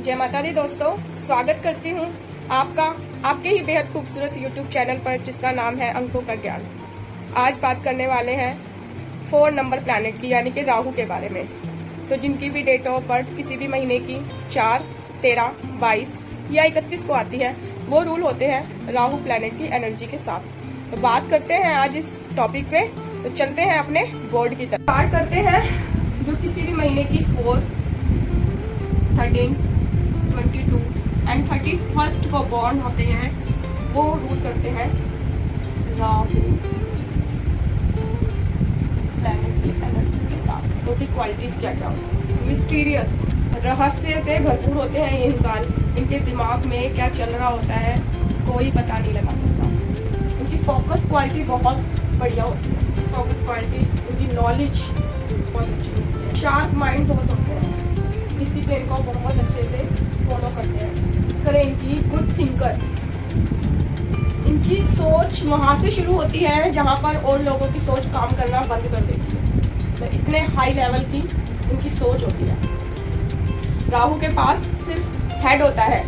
जय माता दी दोस्तों, स्वागत करती हूँ आपका आपके ही बेहद खूबसूरत YouTube चैनल पर जिसका नाम है अंकों का ज्ञान। आज बात करने वाले हैं 4 नंबर प्लैनेट की यानी कि राहु के बारे में। तो जिनकी भी डेट ऑफ बर्थ किसी भी महीने की 4, 13, 22 या 31 को आती है, वो रूल होते हैं राहु प्लैनेट की एनर्जी के साथ। तो बात करते हैं आज इस टॉपिक पे। तो चलते हैं अपने बोर्ड की तरफ। स्टार्ट करते हैं जो किसी भी महीने की 4, 13, 22 एंड 31 को बॉर्न होते हैं, वो रूल करते हैं राहु प्लैनेट की एनर्जी के साथ। उनकी क्वालिटीज क्या क्या होती है? मिस्टीरियस, रहस्य से भरपूर होते हैं ये इंसान। इनके दिमाग में क्या चल रहा होता है कोई पता नहीं लगा सकता। उनकी फोकस क्वालिटी बहुत बढ़िया होती है। फोकस क्वालिटी, उनकी नॉलेज बहुत अच्छी होती है। शार्प माइंड बहुत होते हैं, डिसिप्लिन को बहुत अच्छे से फॉलो करते हैं। करें इनकी गुड थिंकर, इनकी सोच वहाँ से शुरू होती है जहाँ पर और लोगों की सोच काम करना बंद कर देती है। तो इतने हाई लेवल की इनकी सोच होती है। राहु के पास सिर्फ हेड होता है,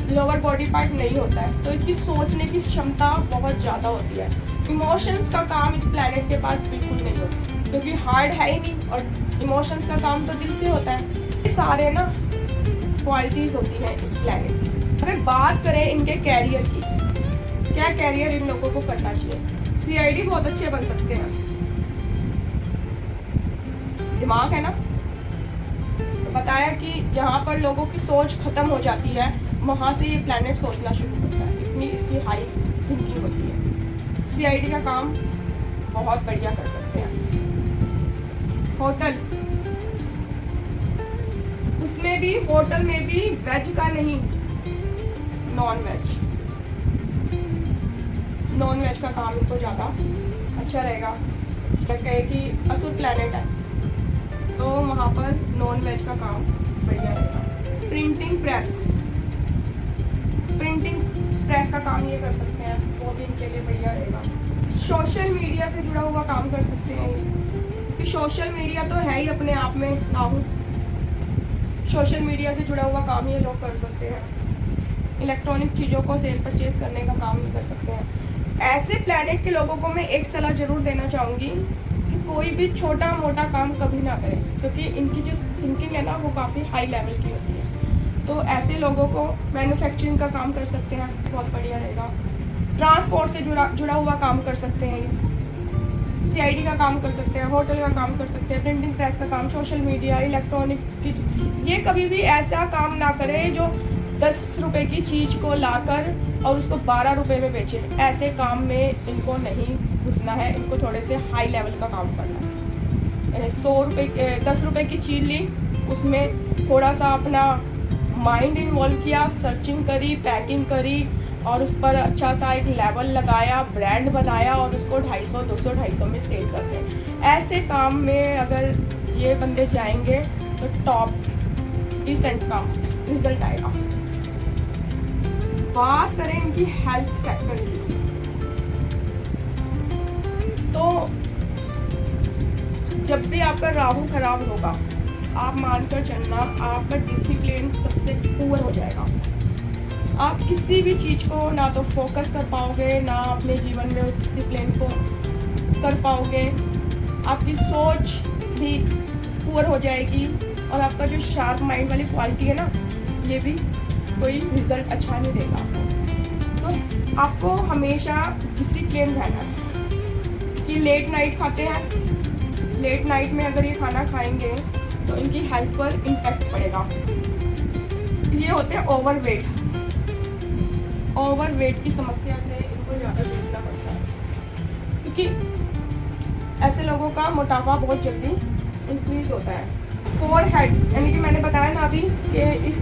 लोअर बॉडी पार्ट नहीं होता है, तो इसकी सोचने की क्षमता बहुत ज़्यादा होती है। इमोशंस का काम इस प्लैनेट के पास बिल्कुल नहीं होता, क्योंकि हार्ट है ही नहीं, और इमोशंस का काम तो दिल से होता है। ये सारे ना क्वालिटीज होती हैं इस प्लैनेट की। अगर बात करें इनके कैरियर की, क्या कैरियर इन लोगों को करना चाहिए? सीआईडी बहुत अच्छे बन सकते हैं, दिमाग है ना। तो बताया कि जहाँ पर लोगों की सोच खत्म हो जाती है, वहां से ये प्लैनेट सोचना शुरू करता है। इतनी इसकी हाई थिंकिंग होती है। सीआईडी का काम बहुत बढ़िया कर सकते हैं। होटल, उसमें भी होटल में भी वेज का नहीं, नॉन वेज का काम इनको ज़्यादा अच्छा रहेगा। कहे कि असुर प्लैनेट है तो वहाँ पर नॉन वेज का काम बढ़िया रहेगा। प्रिंटिंग प्रेस का काम ये कर सकते हैं, वो भी इनके लिए बढ़िया रहेगा। सोशल मीडिया से जुड़ा हुआ काम कर सकते हैं कि सोशल मीडिया तो है ही अपने आप में राहु। सोशल मीडिया से जुड़ा हुआ काम ये लोग कर सकते हैं। इलेक्ट्रॉनिक चीज़ों को सेल परचेज करने का काम भी कर सकते हैं। ऐसे प्लैनेट के लोगों को मैं एक सलाह जरूर देना चाहूँगी कि कोई भी छोटा मोटा काम कभी ना करें, क्योंकि इनकी जो थिंकिंग है ना वो काफ़ी हाई लेवल की होती है। तो ऐसे लोगों को मैन्युफैक्चरिंग का काम कर सकते हैं, बहुत बढ़िया रहेगा। ट्रांसपोर्ट से जुड़ा हुआ काम कर सकते हैं, सीआईडी का काम कर सकते हैं, होटल का काम कर सकते हैं, प्रिंटिंग प्रेस का काम, सोशल मीडिया, इलेक्ट्रॉनिक की। ये कभी भी ऐसा काम ना करें जो 10 रुपए की चीज़ को लाकर और उसको 12 रुपए में बेचे। ऐसे काम में इनको नहीं घुसना है। इनको थोड़े से हाई लेवल का काम करना है। 100 रुपये 10 रुपए की चीज़ ली, उसमें थोड़ा सा अपना माइंड इन्वॉल्व किया, सर्चिंग करी, पैकिंग करी और उस पर अच्छा सा एक लेबल लगाया, ब्रांड बनाया और उसको 250, 200, 250 में सेल करते हैं। ऐसे काम में अगर ये बंदे जाएंगे तो टॉप डिसेंट का रिजल्ट आएगा। बात करें इनकी हेल्थ सेक्टर की, तो जब भी आपका राहु खराब होगा, आप मानकर चलना आपका डिसिप्लिन सबसे पुअर हो जाएगा। आप किसी भी चीज़ को ना तो फोकस कर पाओगे, ना अपने जीवन में उस डिसिप्लिन को कर पाओगे। आपकी सोच भी पुअर हो जाएगी और आपका जो शार्प माइंड वाली क्वालिटी है ना, ये भी कोई रिजल्ट अच्छा नहीं देगा आपको। तो आपको हमेशा डिसिप्लिन रहना है। कि लेट नाइट खाते हैं, लेट नाइट में अगर ये खाना खाएंगे तो इनकी हेल्थ पर इम्पैक्ट पड़ेगा। ये होते हैं ओवरवेट की समस्या से इनको ज़्यादा जूझना पड़ता है, क्योंकि ऐसे लोगों का मोटापा बहुत जल्दी इंक्रीज होता है। फोरहेड, यानी कि मैंने बताया ना अभी कि इस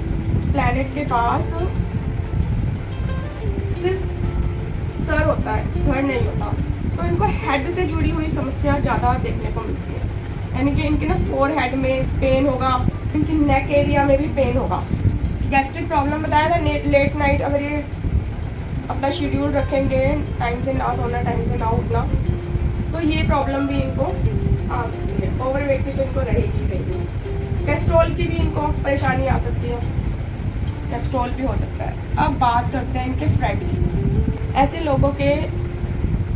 प्लैनेट के पास सिर्फ सर होता है, धड़ नहीं होता, तो इनको हेड से जुड़ी हुई समस्या ज़्यादा देखने को मिलती है। यानी कि इनके ना फोरहेड में पेन होगा, इनकी नेक एरिया में भी पेन होगा। गैस्ट्रिक प्रॉब्लम बताया था। लेट नाइट अगर ये अपना शेड्यूल रखेंगे, टाइम से ना सोना, टाइम से ना उठना, तो ये प्रॉब्लम भी इनको आ सकती है। ओवरवेट की तो इनको रहेगी। कैस्ट्रोल की भी इनको परेशानी आ सकती है। कैस्ट्रॉल भी हो सकता है। अब बात करते हैं इनके फ्रेंड की। ऐसे लोगों के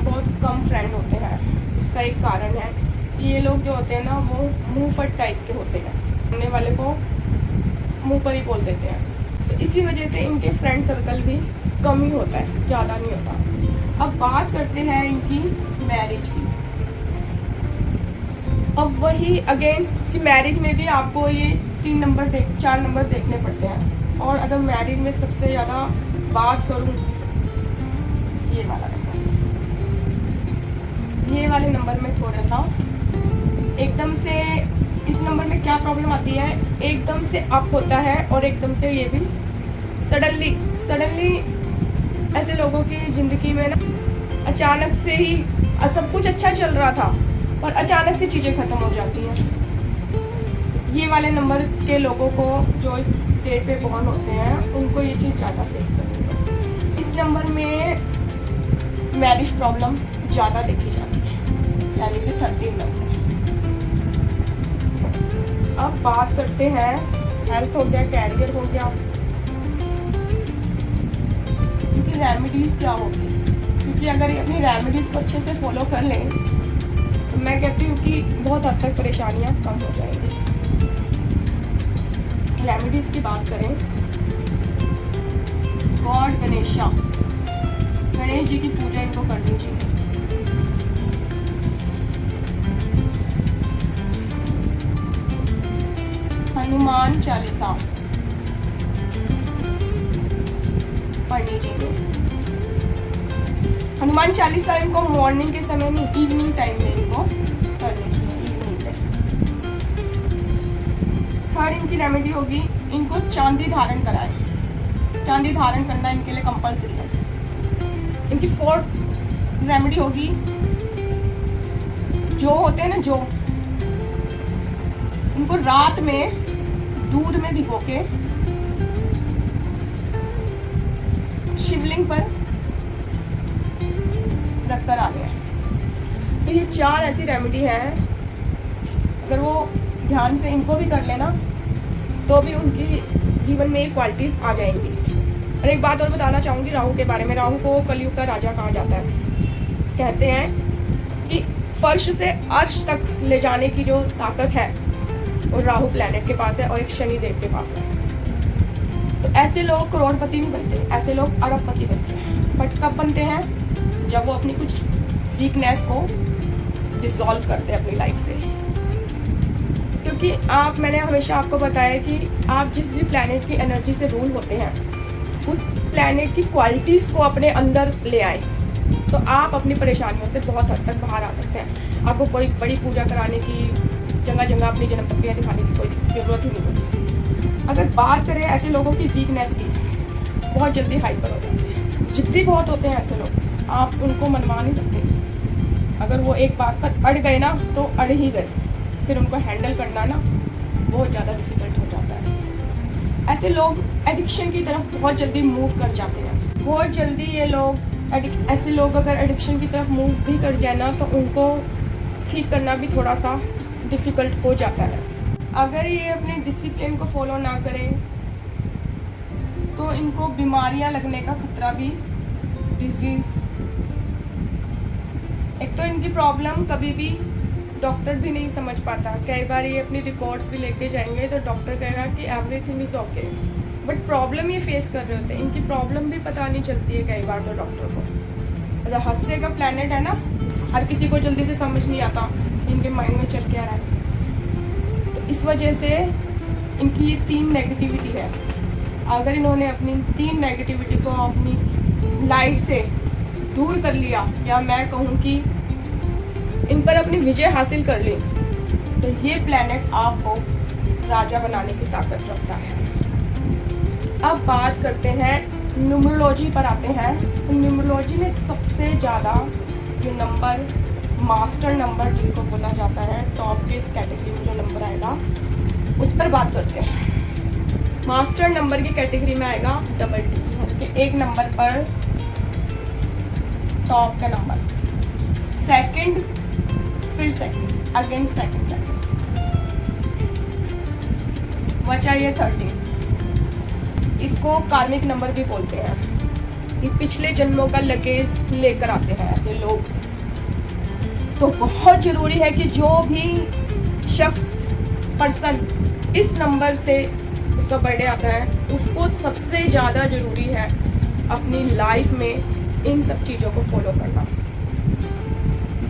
बहुत कम फ्रेंड होते हैं। इसका एक कारण है कि ये लोग जो होते हैं ना वो मुंह फट टाइप के होते हैं, सामने वाले को मुंह पर ही बोल देते हैं। तो इसी वजह से इनके फ्रेंड सर्कल भी कम ही होता है, ज़्यादा नहीं होता। अब बात करते हैं इनकी मैरिज की। अब वही अगेन कि मैरिज में भी आपको ये 4 नंबर देखने पड़ते हैं। और अगर मैरिज में सबसे ज़्यादा बात करूँ, ये वाला नंबर, ये वाले नंबर में थोड़ा सा एकदम से, इस नंबर में क्या प्रॉब्लम आती है, एकदम से अप होता है और एकदम से ये भी सडनली ऐसे लोगों की ज़िंदगी में ना अचानक से ही सब कुछ अच्छा चल रहा था और अचानक से चीज़ें ख़त्म हो जाती हैं। ये वाले नंबर के लोगों को जो इस डेट पे बॉर्न होते हैं उनको ये चीज़ ज़्यादा फेस करनी है। इस नंबर में मैरिज प्रॉब्लम ज़्यादा देखी जाती है, यानी कि 13 नंबर। अब बात करते हैं हेल्थ हो गया, कैरियर हो गया, इनकी रेमेडीज़ क्या होगी। क्योंकि अगर ये अपनी रेमेडीज़ को अच्छे से फॉलो कर लें तो मैं कहती हूँ कि बहुत हद तक परेशानियाँ कम हो जाएंगी। रेमेडीज़ की बात करें, गॉड गणेश जी की पूजा इनको करनी चाहिए। हनुमान चालीसा पढ़नी चाहिए। हनुमान चालीसा इनको मॉर्निंग के समय में, इवनिंग टाइम में इनको करनी चाहिए, इवनिंग पे। थर्ड इनकी रेमेडी होगी, इनको चांदी धारण कराएं। चांदी धारण करना इनके लिए कंपल्सरी है। इनकी फोर्थ रेमेडी होगी, जो होते हैं ना जो, इनको रात में दूध में भिगो के शिवलिंग पर रखकर आ गया। तो ये 4 ऐसी रेमेडी है, अगर वो ध्यान से इनको भी कर लेना तो भी उनकी जीवन में ये क्वालिटीज आ जाएंगी। और एक बात और बताना चाहूँगी राहु के बारे में। राहु को कलयुग का राजा कहा जाता है। कहते हैं कि फर्श से अर्श तक ले जाने की जो ताकत है वो राहु प्लैनेट के पास है और एक शनि देव के पास है। तो ऐसे लोग करोड़पति नहीं बनते, ऐसे लोग अरबपति बनते हैं। बट कब बनते हैं? जब वो अपनी कुछ वीकनेस को डिसॉल्व करते हैं अपनी लाइफ से। क्योंकि मैंने हमेशा आपको बताया कि आप जिस भी प्लैनेट की एनर्जी से रूल होते हैं उस प्लैनेट की क्वालिटीज़ को अपने अंदर ले आए तो आप अपनी परेशानियों से बहुत हद तक बाहर आ सकते हैं। आपको कोई बड़ी पूजा कराने की, जगह जगह अपनी जन्म प्रक्रिया दिखाने की कोई ज़रूरत ही नहीं होती। अगर बात करें ऐसे लोगों की वीकनेस की, बहुत जल्दी हाइपर हो जाते हैं, जिद्दी बहुत होते हैं ऐसे लोग, आप उनको मनवा नहीं सकते। अगर वो एक बात पर अड़ गए ना तो अड़ ही गए, फिर उनको हैंडल करना ना बहुत ज़्यादा डिफिकल्ट हो जाता है। ऐसे लोग एडिक्शन की तरफ बहुत जल्दी मूव कर जाते हैं, बहुत जल्दी ये लोग ऐसे लोग अगर एडिक्शन की तरफ मूव भी कर जाए ना तो उनको ठीक करना भी थोड़ा सा डिफ़िकल्ट हो जाता है। अगर ये अपने डिसिप्लिन को फॉलो ना करें तो इनको बीमारियां लगने का खतरा भी, डिजीज़। एक तो इनकी प्रॉब्लम कभी भी डॉक्टर भी नहीं समझ पाता। कई बार ये अपनी रिपोर्ट्स भी लेके जाएंगे तो डॉक्टर कहेगा कि everything is okay, but problem ये फेस कर रहे होते हैं, इनकी प्रॉब्लम भी पता नहीं चलती है कई बार तो डॉक्टर को। रहस्य का प्लैनेट है ना, हर किसी को जल्दी से समझ नहीं आता इनके माइंड में चल क्या रहा है। तो इस वजह से इनकी ये 3 नेगेटिविटी है। अगर इन्होंने अपनी 3 नेगेटिविटी को अपनी लाइफ से दूर कर लिया, या मैं कहूँ कि इन पर अपनी विजय हासिल कर ली, तो ये प्लैनेट आपको राजा बनाने की ताकत रखता है। अब बात करते हैं न्यूमरोलॉजी पर आते हैं। तो न्यूमरोलॉजी में सबसे ज़्यादा जो नंबर, मास्टर नंबर जिसको बोला जाता है, टॉप के इस कैटेगरी में जो नंबर आएगा उस पर बात करते हैं। मास्टर नंबर की कैटेगरी में आएगा 22, एक नंबर पर टॉप का नंबर, सेकंड, फिर सेकंड, अगेन सेकंड, बचा ये 13। इसको कार्मिक नंबर भी बोलते हैं। ये पिछले जन्मों का लगेज लेकर आते हैं ऐसे लोग। तो बहुत ज़रूरी है कि जो भी शख्स पर्सन इस नंबर से उसका बर्थडे आता है, उसको सबसे ज़्यादा ज़रूरी है अपनी लाइफ में इन सब चीज़ों को फॉलो करना।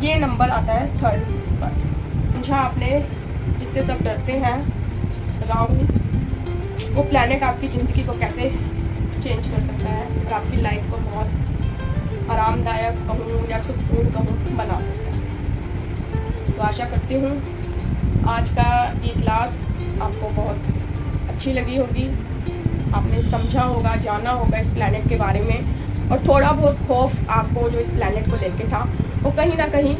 ये नंबर आता है 3rd पर। जहाँ आपने जिससे सब डरते हैं, राहु, वो प्लैनेट आपकी ज़िंदगी को कैसे चेंज कर सकता है और आपकी लाइफ को बहुत आरामदायक कहूँ या सुकून कहूँ बना सकता है। तो आशा करती हूँ आज का ये क्लास आपको बहुत अच्छी लगी होगी। आपने समझा होगा, जाना होगा इस प्लैनेट के बारे में, और थोड़ा बहुत खौफ आपको जो इस प्लैनेट को लेके था वो कहीं ना कहीं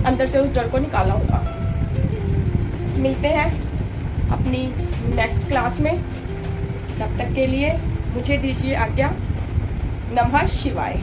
अंदर से उस डर को निकाला होगा। मिलते हैं अपनी नेक्स्ट क्लास में। तब तक के लिए मुझे दीजिए आज्ञा। नमः शिवाय।